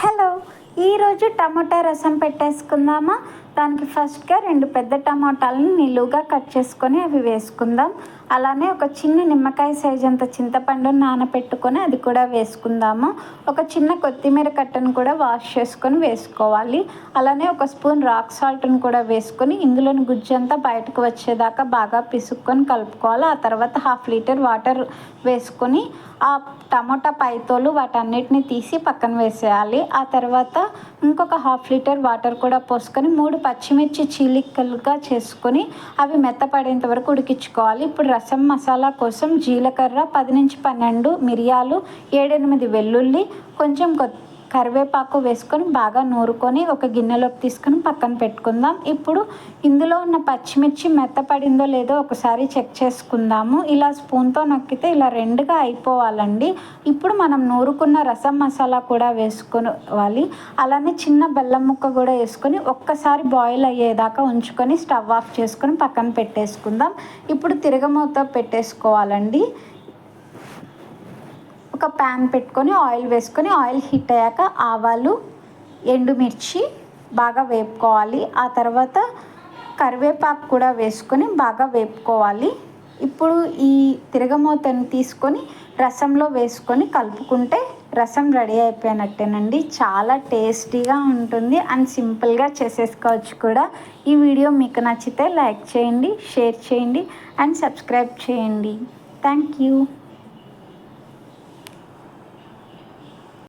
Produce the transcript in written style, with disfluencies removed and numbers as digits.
Hello, ఈరోజు టమాటా రసం పెట్టేసుకుందామా. దానికి ఫస్ట్గా 2 పెద్ద టమాటాలను నిలువుగా కట్ చేసుకొని అవి వేసుకుందాం. అలానే ఒక చిన్న నిమ్మకాయ సైజ్ అంత చింతపండును నానబెట్టుకొని అది కూడా వేసుకుందాము. ఒక చిన్న కొత్తిమీర కట్టను కూడా వాష్ చేసుకొని వేసుకోవాలి. అలానే ఒక స్పూన్ రాక్ సాల్ట్ని కూడా వేసుకొని ఇందులోని గుజ్జంతా బయటకు వచ్చేదాకా బాగా పిసుక్కొని కలుపుకోవాలి. ఆ తర్వాత 1/2 లీటర్ వాటర్ వేసుకొని ఆ టమోటా పైతోలు వాటన్నిటిని తీసి పక్కన వేసేయాలి. ఆ తర్వాత ఇంకొక 1/2 లీటర్ వాటర్ కూడా పోసుకొని 3 పచ్చిమిర్చి చీలికలుగా చేసుకొని అవి మెత్తపడేంత వరకు ఉడికించుకోవాలి. ఇప్పుడు రసం మసాలా కోసం జీలకర్ర 10-12 మిరియాలు, 7-8 వెల్లుల్లి, కొంచెం కరివేపాకు వేసుకొని బాగా నూరుకొని ఒక గిన్నెలోకి తీసుకొని పక్కన పెట్టుకుందాం. ఇప్పుడు ఇందులో ఉన్న పచ్చిమిర్చి మెత్తపడిందో లేదో ఒకసారి చెక్ చేసుకుందాము. ఇలా స్పూన్తో నొక్కితే ఇలా 2గా అయిపోవాలండి. ఇప్పుడు మనం నూరుకున్న రసం మసాలా కూడా వేసుకోవాలి. అలానే చిన్న బెల్లం ముక్క కూడా వేసుకొని ఒక్కసారి బాయిల్ అయ్యేదాకా ఉంచుకొని స్టవ్ ఆఫ్ చేసుకొని పక్కన పెట్టేసుకుందాం. ఇప్పుడు తిరగమూత పెట్టేసుకోవాలండి. ఒక ప్యాన్ పెట్టుకొని ఆయిల్ వేసుకొని ఆయిల్ హీట్ అయ్యాక ఆవాలు, ఎండుమిర్చి బాగా వేపుకోవాలి. ఆ తర్వాత కరివేపాకు కూడా వేసుకొని బాగా వేపుకోవాలి. ఇప్పుడు ఈ తిరగమూతను తీసుకొని రసంలో వేసుకొని కలుపుకుంటే రసం రెడీ అయిపోయినట్టేనండి. చాలా టేస్టీగా ఉంటుంది అండ్ సింపుల్గా చేసేసుకోవచ్చు కూడా. ఈ వీడియో మీకు నచ్చితే లైక్ చేయండి, షేర్ చేయండి అండ్ సబ్స్క్రైబ్ చేయండి. Thank you.